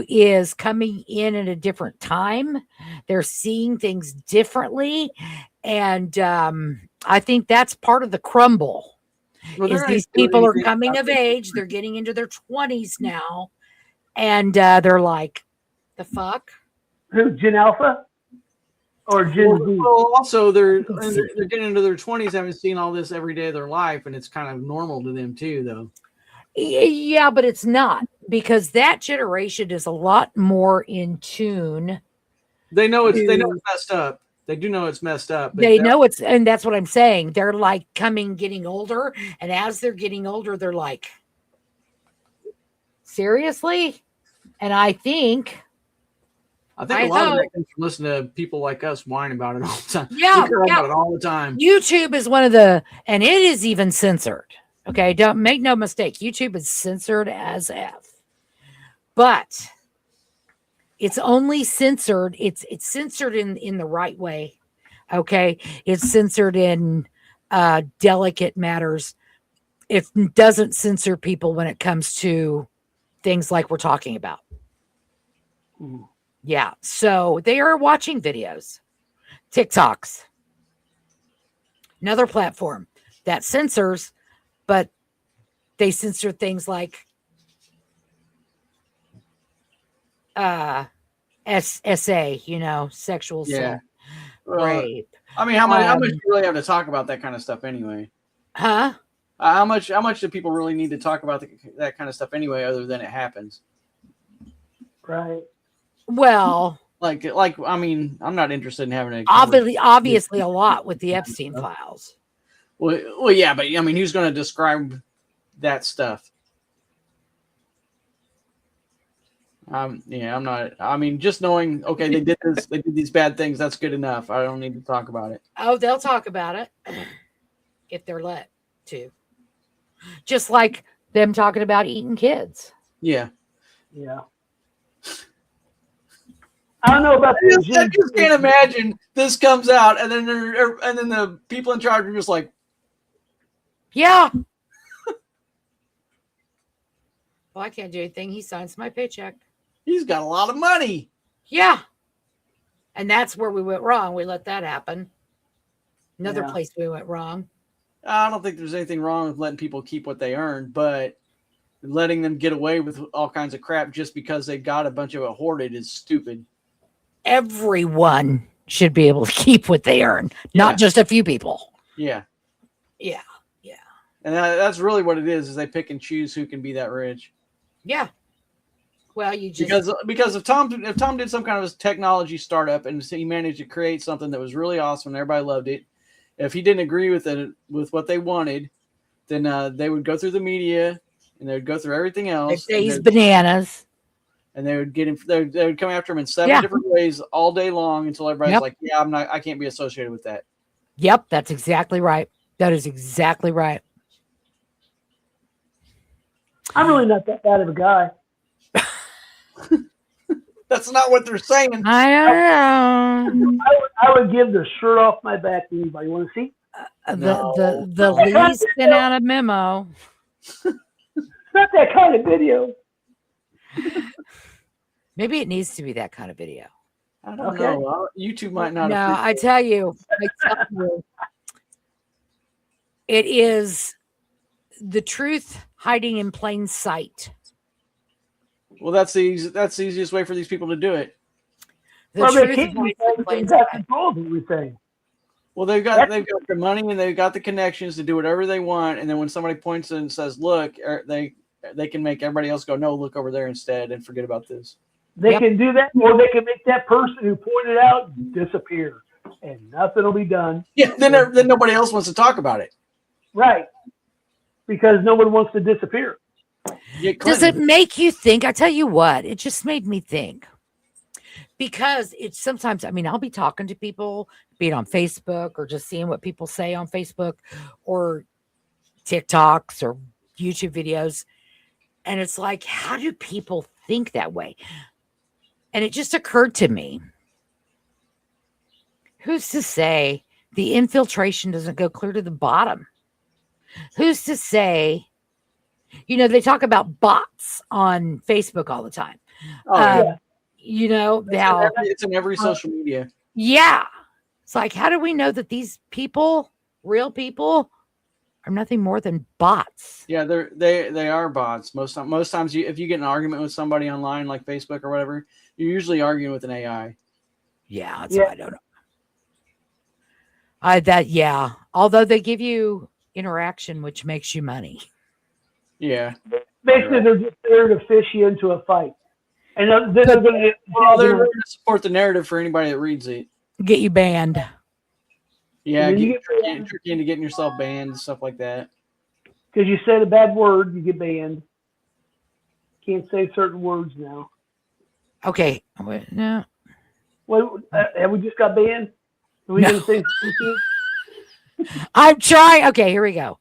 is coming in at a different time. They're seeing things differently. And I think that's part of the crumble. Is these people are coming of age. They're getting into their 20s now. And they're like, the fuck? Who, Gen Alpha? Or Gen Z? Well, also, they're getting into their 20s, having seen all this every day of their life. And it's kind of normal to them, too, though. Yeah, but it's not. Because that generation is a lot more in tune. They know it's messed up. They do know it's messed up. They know it's, and that's what I'm saying. They're like getting older. And as they're getting older, they're like, seriously? And I think a lot of that comes from listening to people like us whine about it all the time. Yeah. About it all the time. YouTube is and it is even censored. Okay. Don't make no mistake. YouTube is censored as F. but it's only censored. It's censored in the right way. Okay. It's censored in delicate matters. It doesn't censor people when it comes to things like we're talking about. Yeah. So they are watching videos, TikToks, another platform that censors, but they censor things like SA, sexual assault, rape. I mean, how much do you really have to talk about that kind of stuff anyway? Huh? How much do people really need to talk about that kind of stuff anyway, other than it happens? Right. Well, like I mean, I'm not interested in having obviously a lot with the Epstein files. Well, yeah, but I mean, who's going to describe that stuff? Yeah, I'm not. I mean, just knowing, okay, they did this, they did these bad things. That's good enough. I don't need to talk about it. Oh, they'll talk about it if they're let to. Just like them talking about eating kids. Yeah. Yeah. I don't know about this. I just can't imagine this comes out and then the people in charge are just like, yeah. Well, I can't do anything. He signs my paycheck. He's got a lot of money. Yeah. And that's where we went wrong. We let that happen. Another place we went wrong. I don't think there's anything wrong with letting people keep what they earn, but letting them get away with all kinds of crap just because they got a bunch of it hoarded is stupid. Everyone should be able to keep what they earn, not just a few people. Yeah. Yeah. Yeah. And that's really what it is they pick and choose who can be that rich. Yeah. Well, you just because if Tom did some kind of technology startup and he managed to create something that was really awesome and everybody loved it, if he didn't agree with it with what they wanted, then they would go through the media and they would go through everything else. They say he's bananas, and they would get him. They would come after him in 7 different ways all day long until everybody's like, "Yeah, I can't be associated with that." Yep, that's exactly right. That is exactly right. I'm really not that bad of a guy. That's not what they're saying. I don't know. I would give the shirt off my back to anybody. You want to see? The Lee sent out a memo. It's not that kind of video. Maybe it needs to be that kind of video. I don't know. YouTube might not. No, I tell you, it is the truth hiding in plain sight. Well, that's the easiest way for these people to do it. Well, they can't got control of everything. Well, they've got the money and they've got the connections to do whatever they want. And then when somebody points and says, "Look," they can make everybody else go, "No, look over there instead," and forget about this. They can do that, or they can make that person who pointed out disappear, and nothing will be done. Yeah, then nobody else wants to talk about it. Right. Because no one wants to disappear. Does it make you think? I tell you what, it just made me think. Because it's sometimes, I mean, I'll be talking to people, be it on Facebook or just seeing what people say on Facebook or TikToks or YouTube videos. And it's like, how do people think that way? And it just occurred to me, who's to say the infiltration doesn't go clear to the bottom? Who's to say, they talk about bots on Facebook all the time. It's in every social media. Yeah. It's like, how do we know that these people, real people, are nothing more than bots? Yeah, they are bots. Most times, if you get in an argument with somebody online, like Facebook or whatever, you're usually arguing with an AI. Yeah, that's why I don't know. Although they give you interaction, which makes you money. Yeah. Basically, they're just there to fish you into a fight. And they're going to support the narrative for anybody that reads it. Get you banned. Yeah, trick you into getting yourself banned and stuff like that. Because you said a bad word, you get banned. Can't say certain words now. Okay. No. Wait, have we just got banned? Are we going to say I'm trying. Okay, here we go.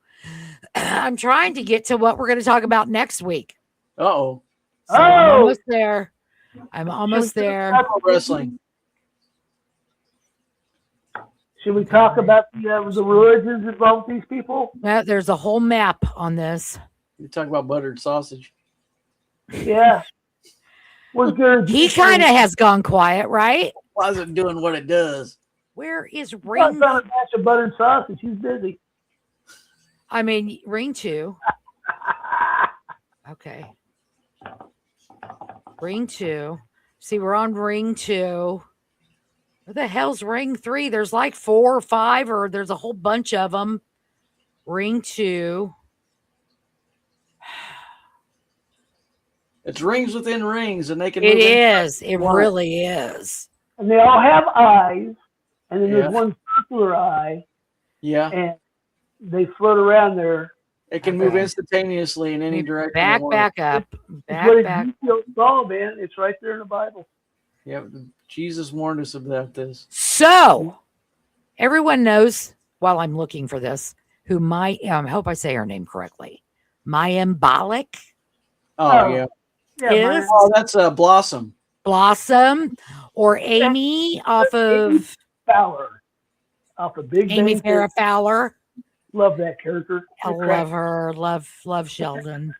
I'm trying to get to what we're going to talk about next week. Uh-oh. So I'm almost there. I'm almost there. Wrestling. Should we talk about the religions involved with these people? Yeah, there's a whole map on this. You talk about buttered sausage. Yeah. He kind of has gone quiet, right? Why is it doing what it does? Where is Ring? ring? Trying to match a buttered sausage. He's busy. I mean, ring 2. Okay. Ring 2. See, we're on ring 2. Where the hell's ring 3? There's like 4 or 5, or there's a whole bunch of them. Ring 2. It's rings within rings, and they can. It is. It really is. And they all have eyes, and then there's one circular eye. Yeah. And they float around there. It can move instantaneously in any direction. Back up. Back. Saw, man. It's right there in the Bible. Yeah, Jesus warned us about this. So, everyone knows, while I'm looking for this, who I hope I say her name correctly. Mayembolic. Oh, yeah. Is that's Blossom. Blossom or Amy off of Fowler. Off of Big Amy Farrah Fowler. Love that character. I love her. Love Sheldon.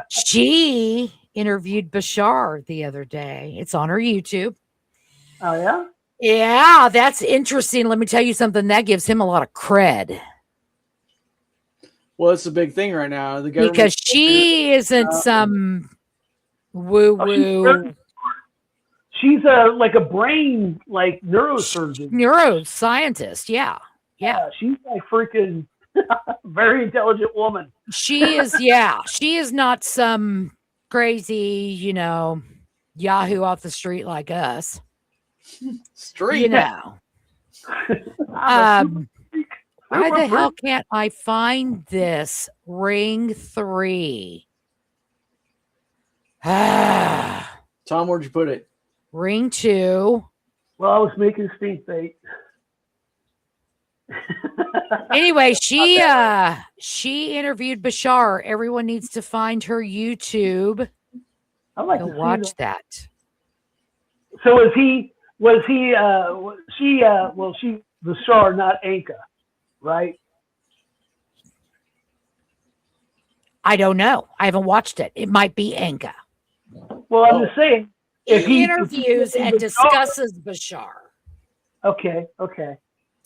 She interviewed Bashar the other day. It's on her YouTube. Oh, yeah? Yeah, that's interesting. Let me tell you something. That gives him a lot of cred. Well, it's a big thing right now. The government, because she isn't some woo-woo. She's like a brain, like neurosurgeon. Neuroscientist, yeah. She's like freaking very intelligent woman. She is, she is not some crazy, Yahoo off the street like us. Street. Why the hell can't I find this? Ring 3. Tom, where'd you put it? Ring 2. Well, I was making stink bait. Anyway, she interviewed Bashar. Everyone needs to find her YouTube. I like to to watch that. So was she Bashar, not Anka, right? I don't know. I haven't watched it. It might be Anka. Well, I'm just saying. He interviews and discusses Bashar. Okay.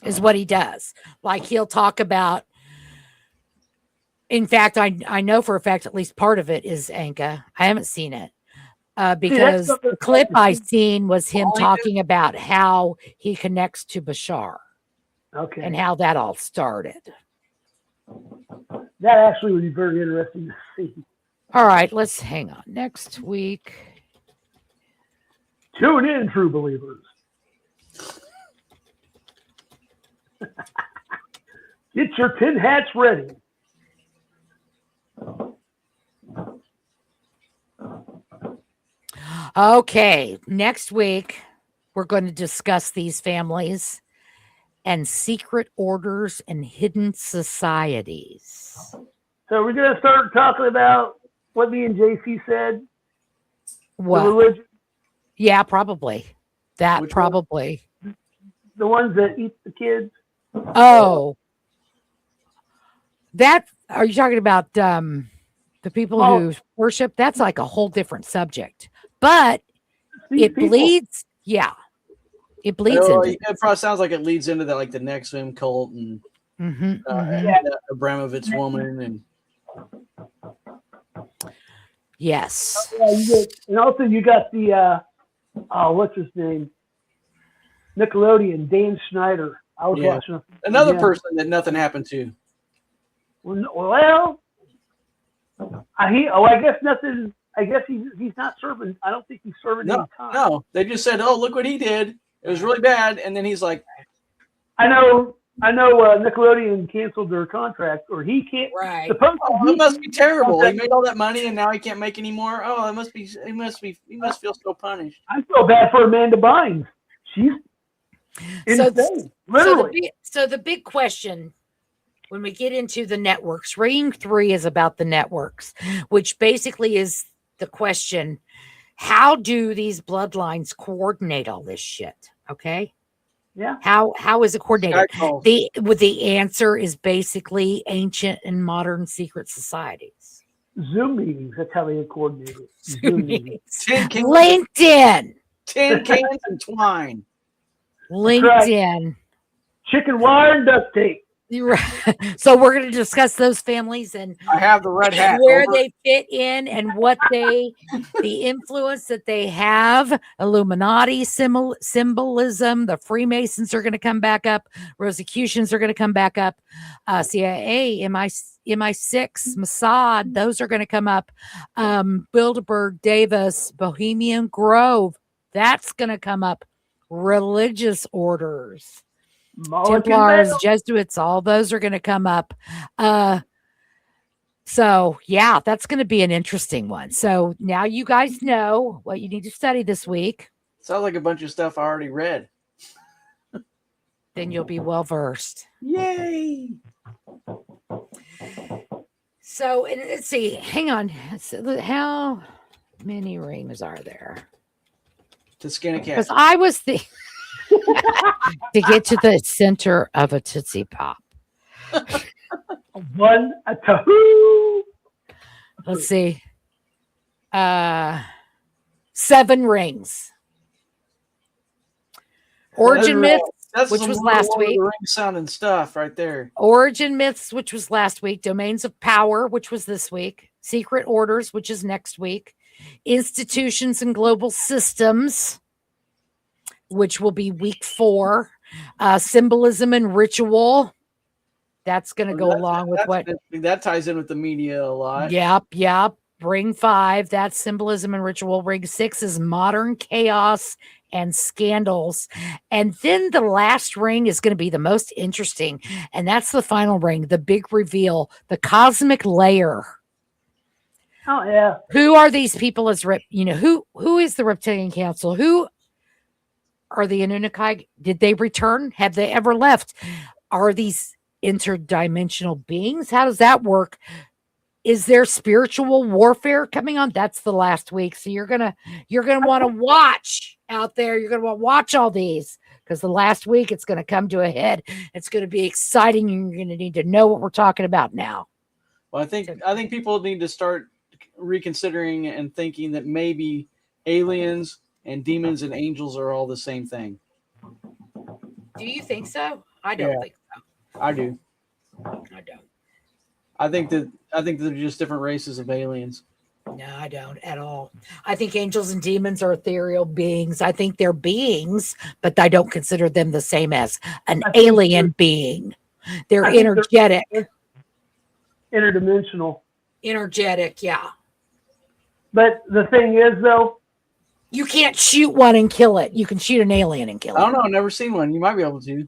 Is what he does. Like he'll talk about. In fact, I know for a fact at least part of it is Anka. I haven't seen it because the clip I seen was him talking about how he connects to Bashar. Okay. And how that all started. That actually would be very interesting to see. All right, let's hang on. Next week. Tune in, true believers. Get your tin hats ready. Okay, next week we're going to discuss these families and secret orders and hidden societies. So we're going to start talking about what me and JC said. What? The religion. Yeah, probably. That Which probably. One? The ones that eat the kids. Oh. That, are you talking about the people who worship? That's like a whole different subject. But it bleeds. Yeah. It bleeds into it. Probably sounds like it leads into the Nexium cult and Abramovich woman and yes. And also you got the what's his name? Nickelodeon, Dan Schneider. I was watching another person that nothing happened to. Well, I guess nothing. I guess he's not serving. I don't think he's serving any time. No, they just said, "Oh, look what he did. It was really bad," and then he's like, "I know. Nickelodeon canceled their contract, or he can't. Right? It must be terrible. He made all that money, and now he can't make any more. Oh, it must be. He must feel so punished. I feel bad for Amanda Bynes. She's insane, literally. So the big question, when we get into the networks, Ring 3 is about the networks, which basically is the question, how do these bloodlines coordinate all this shit? Okay. Yeah. How is it coordinated? Skype The answer is basically ancient and modern secret societies. Zoom meetings. That's how they coordinate it. Zoom meetings. LinkedIn. 10 cans and twine. LinkedIn. Right. Chicken wire and duct tape. So we're going to discuss those families and I have the red hat. where they fit in and what the influence that they have. Illuminati symbolism. The Freemasons are going to come back up. Rosicrucians are going to come back up. CIA, MI6, Mossad. Those are going to come up. Bilderberg, Davis, Bohemian Grove. That's going to come up. Religious orders. Templars, Jesuits, all those are going to come up. So yeah, that's going to be an interesting one. So now you guys know what you need to study this week. Sounds like a bunch of stuff I already read. Then you'll be well versed. Yay! So and let's see. Hang on. How many rings are there? To skin a cat. Because I was to get to the center of a Tootsie Pop. One, a tahoo. Let's see. 7 rings. Origin Myths, which was last week. Ring sounding stuff right there. Origin Myths, which was last week. Domains of Power, which was this week. Secret Orders, which is next week. Institutions and Global Systems, which will be week 4. Symbolism and Ritual. That's going to go along with what that ties in with the media a lot. Yep. Ring 5, that's Symbolism and Ritual. Ring 6 is Modern Chaos and Scandals. And then the last ring is going to be the most interesting. And that's the final ring, the big reveal, the cosmic layer. Oh, yeah. Who are these people who is the Reptilian Council? Who are the Anunnaki? Did they return? Have they ever left? Are these interdimensional beings? How does that work? Is there spiritual warfare coming on? That's the last week. So you're gonna want to watch out there. You're gonna want to watch all these because the last week it's gonna come to a head. It's gonna be exciting. You're gonna need to know what we're talking about now. Well, I think people need to start reconsidering and thinking that maybe aliens and demons and angels are all the same thing. Do you think so? I don't think so. I do. I don't. I think they're just different races of aliens. No, I don't at all. I think angels and demons are ethereal beings. I think they're beings, but I don't consider them the same as an alien being. They're energetic. Interdimensional. Energetic, yeah. But the thing is, though, you can't shoot one and kill it. You can shoot an alien and kill it. I don't know. I've never seen one. You might be able to.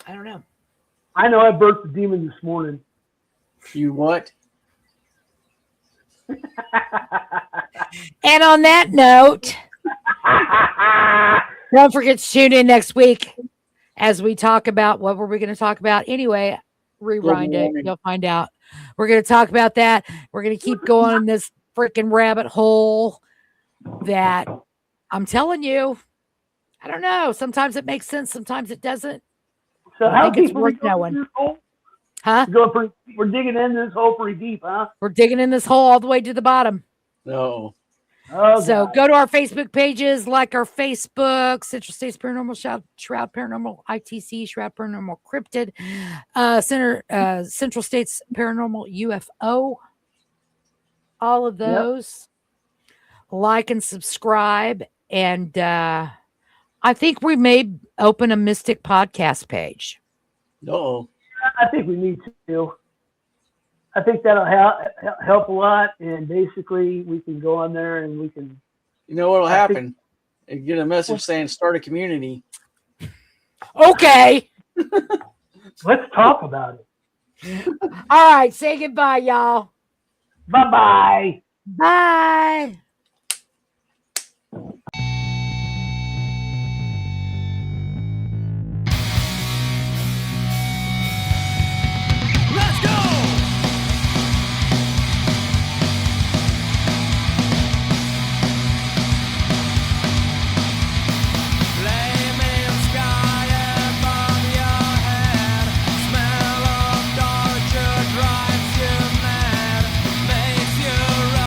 I don't know. I know I birthed a demon this morning. You what? And on that note, don't forget to tune in next week as we talk about what were we going to talk about. Anyway, rewind it. You'll find out. We're going to talk about that. We're going to keep going in this freaking rabbit hole that I'm telling you, I don't know. Sometimes it makes sense. Sometimes it doesn't. So I think it's worth knowing. Huh? We're digging in this hole pretty deep, huh? We're digging in this hole all the way to the bottom. No. Oh, so God. go to our Facebook pages, like our Facebook, Central States Paranormal, Shroud Paranormal, ITC, Shroud Paranormal Cryptid, Central States Paranormal UFO. All of those. Yep. Like and subscribe. And I think we may open a Mystic podcast page. No. I think we need to. I think that'll help a lot, and basically we can go on there and we can. You know what'll happen? You get a message saying start a community. Okay. Let's talk about it. All right. Say goodbye, y'all. Bye-bye. Bye.